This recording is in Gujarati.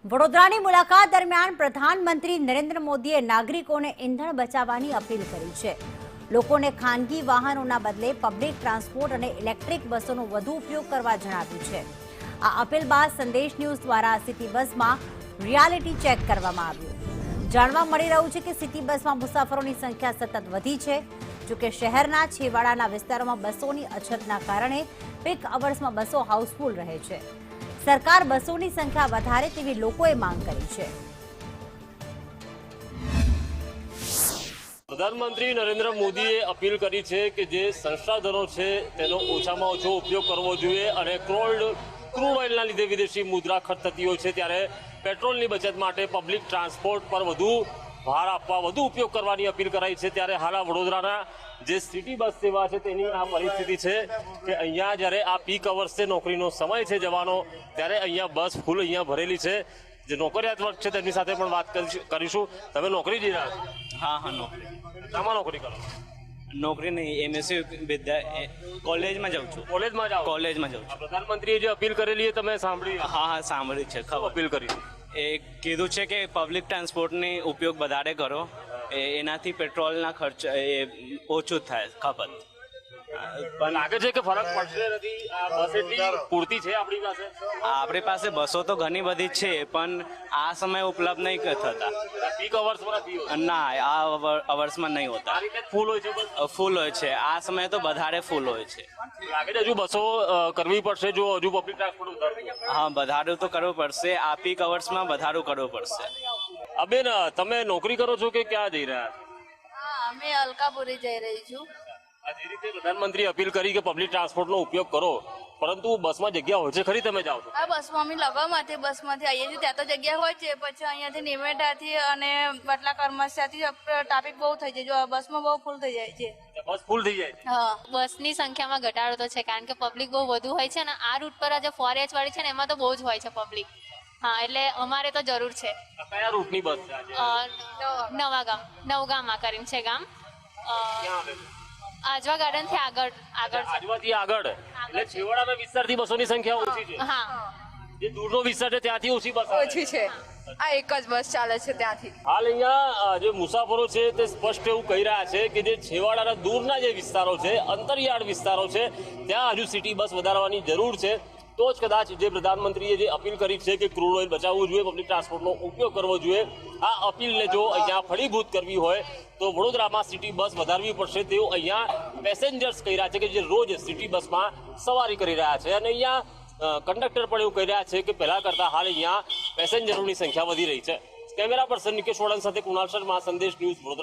વડોદરાની મુલાકાત દરમિયાન પ્રધાનમંત્રી નરેન્દ્ર મોદીએ નાગરિકોને ઈંધણ બચાવવાની અપીલ કરી છે। લોકોને ખાનગી વાહનોના બદલે પબ્લિક ટ્રાન્સપોર્ટ અને ઇલેક્ટ્રિક બસોનો વધુ ઉપયોગ કરવા જણાવ્યું છે। આ અપીલ બાદ સંદેશ ન્યૂઝ દ્વારા સિટી બસમાં રિયાલિટી ચેક કરવામાં આવ્યું। જાણવા મળી રહ્યું છે કે સિટી બસમાં મુસાફરોની સંખ્યા સતત વધી છે। જોકે શહેરના છેવાડાના વિસ્તારોમાં બસોની અછતના કારણે પીક અવર્સમાં બસો હાઉસફુલ રહે છે। સરકાર બસોની સંખ્યા વધારે તેવી લોકોએ માંગ કરી છે। પ્રધાનમંત્રી નરેન્દ્ર મોદીએ અપીલ કરી છે કે જે સંસાધનો છે તેનો ઓછામાં ઓછો ઉપયોગ કરવો જોઈએ અને ક્રૂડ ઓઇલના લીધે વિદેશી મુદ્રા ખર્ચ થતી હોય છે ત્યારે પેટ્રોલની બચત માટે પબ્લિક ટ્રાન્સપોર્ટ પર વધુ ભાર આપવા વધુ ઉપયોગ કરવાની અપીલ કરાઈ છે। ત્યારે હાલ વડોદરાના જે સિટી બસ સેવા છે તેની આ પરિસ્થિતિ છે કે અહીંયા જ્યારે આ પીક અવર્સ છે, નોકરીનો સમય છે જવાનો, ત્યારે અહીંયા બસ ફૂલ અહીંયા ભરેલી છે। જે નોકરિયાત વર્ગ છે તેમની સાથે પણ વાત કરીશું। તમે નોકરી જઈ રહ્યા છો? હા નોકરી। શામાં નોકરી કરો? નોકરી નહીં, એમએસસી વિદ્યા કોલેજમાં જાઉં છું। કોલેજમાં જાઓ? કોલેજમાં જાઉં છું। પ્રધાનમંત્રીએ જે અપીલ કરેલી એ તમે સાંભળી? હા સાંભળી છે, ખબર અપીલ કરી એ કીધું છે કે પબ્લિક ટ્રાન્સપોર્ટની ઉપયોગ વધારે કરો, એનાથી પેટ્રોલના ખર્ચ ઓછું થાય ખપત। પણ લાગે છે કે ફરક પડશે નથી? આ બસ એટલી પૂરતી છે આપણી પાસે? આપણી પાસે બસો તો ઘણી બધી છે પણ આ સમય ઉપલબ્ધ નહીં થતા। પીક અવર્સમાં ના, આ અવર્સમાં નહીં હોતા। આ રીતે ફૂલ હોય છે બસ? ફૂલ હોય છે, આ સમયે તો વધારે ફૂલ હોય છે। લાગે છે હજુ બસો કરવી પડશે જો હજુ પબ્લિક ટ્રાન્સપોર્ટ વધારે? હા, વધારું તો કરવું પડશે। આ પીક અવર્સમાં વધારું કરવું પડશે। અબેન, તમે નોકરી કરો છો કે ક્યાં જઈ રહ્યા છો? હા, અમે અલકાપુરી જઈ રહી છું। આ જે રીતે પ્રધાનમંત્રી અપીલ કરી કે પબ્લિક ટ્રાન્સપોર્ટનો ઉપયોગ કરો, પરંતુ બસમાં જગ્યા હોય છે ખરી? તમે જાઓ છો? આ બસમાં અમે લગાવમાંથી બસમાંથી આવીએ છીએ, ત્યાં તો જગ્યા હોય છે, પછી અહીંયાથી નિમેટાથી અને બટલા કર્મચારીથી ટ્રાફિક બહુ થઈ જાય, જો બસમાં બહુ ફૂલ થઈ જાય છે। બસ ફૂલ થઈ જાય? હા, બસની સંખ્યામાં ઘટાડો તો છે કારણ કે પબ્લિક બહુ વધુ હોય છે અને આ રૂટ પર જે 4H વાળી છે ને એમાં તો બહુ જ હોય છે પબ્લિક। હા, એટલે અમારે તો જરૂર છે। કયા રૂટની બસ છે આજે? નવગામમાં કરીને છે ગામ, ક્યાં આવે છે? આજવા ગાર્ડન થી આગળ છે। આજવાથી આગળ એટલે છેવાડાના વિસ્તારથી બસોની સંખ્યા ઓછી છે? હા, જે દૂરનો વિસ્તાર છે ત્યાંથી ઓછી બસ આવે? ઓછી છે। આ એક જ બસ ચાલે છે ત્યાંથી। હાલ અહીંયા જે મુસાફરો છે તે સ્પષ્ટ એવું કહી રહ્યા છે કે જે છેવાડાના દૂરના જે વિસ્તારો છે, અંતરિયાળ વિસ્તારો છે, ત્યાં હજુ સિટી બસ વધારવાની જરૂર છે। તો જ કદાચ જે પ્રધાનમંત્રીએ જે અપીલ કરી છે કે ક્રૂડ ઓઇલ બચાવવું જોઈએ, પબ્લિક ટ્રાન્સપોર્ટનો ઉપયોગ કરવો જોઈએ, આ અપીલને જો અહીંયા ફળીભૂત કરવી હોય તો વડોદરામાં સિટી બસ વધારવી પડશે તેવું અહીંયા પેસેન્જર્સ કહી રહ્યા છે કે જે રોજ સિટી બસમાં સવારી કરી રહ્યા છે। અને અહીંયા કંડક્ટર પણ એવું કહી રહ્યા છે કે પહેલા કરતાં હાલ અહીંયા પેસેન્જરોની સંખ્યા વધી રહી છે। કેમેરા પર્સન નિકેશ વડન સાથે કુણાલ શર્મા, સંદેશ ન્યૂઝ, વડોદરા।